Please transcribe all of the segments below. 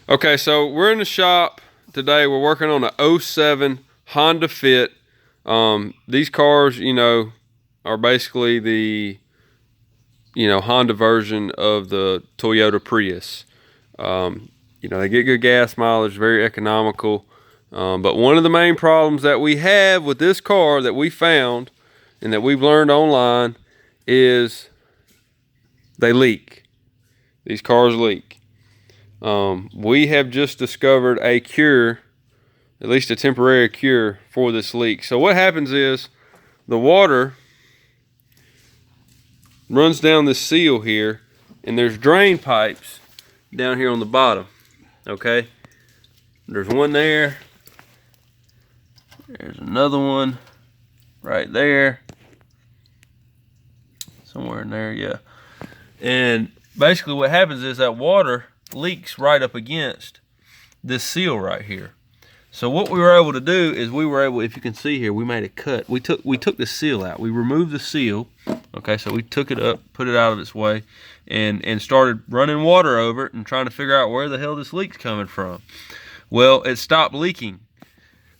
Okay, so we're in the shop today. We're working on a '07 Honda Fit. These cars, are basically the, Honda version of the Toyota Prius. They get good gas mileage, very economical. But one of the main problems that we have with this car that we found and that we've learned online is they leak. These cars leak. We have just discovered a cure, at least a temporary cure for this leak. So what happens is the water runs down this seal here, and there's drain pipes down here on the bottom. Okay, there's one there, there's another one right there, somewhere in there, yeah. And basically what happens is that water leaks right up against this seal right here. So what we were able to do is if you can see here, we made a cut. We took the seal out. We removed the seal. Okay, so we took it up, put it out of its way, and started running water over it and trying to figure out where the hell this leak's coming from. Well, it stopped leaking.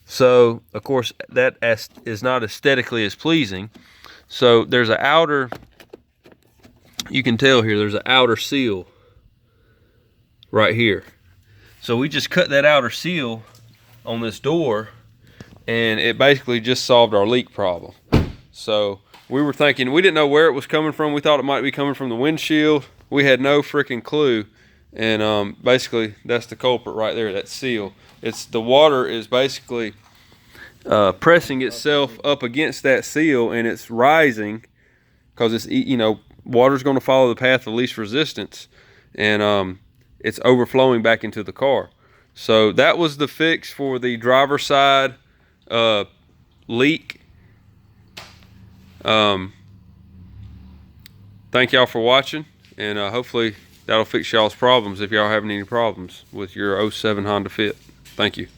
So of course that is not aesthetically as pleasing. So there's an outer, you can tell here, there's an outer seal right here. So we just cut that outer seal on this door, and it basically just solved our leak problem. So we were thinking, we didn't know where it was coming from. We thought it might be coming from the windshield. We had no freaking clue. And basically that's the culprit right there, that seal. The water is basically pressing itself up against that seal, and it's rising because it's, water's going to follow the path of least resistance, and it's overflowing back into the car. So that was the fix for the driver's side leak. Thank y'all for watching, and hopefully that'll fix y'all's problems if y'all having any problems with your '07 Honda Fit. Thank you.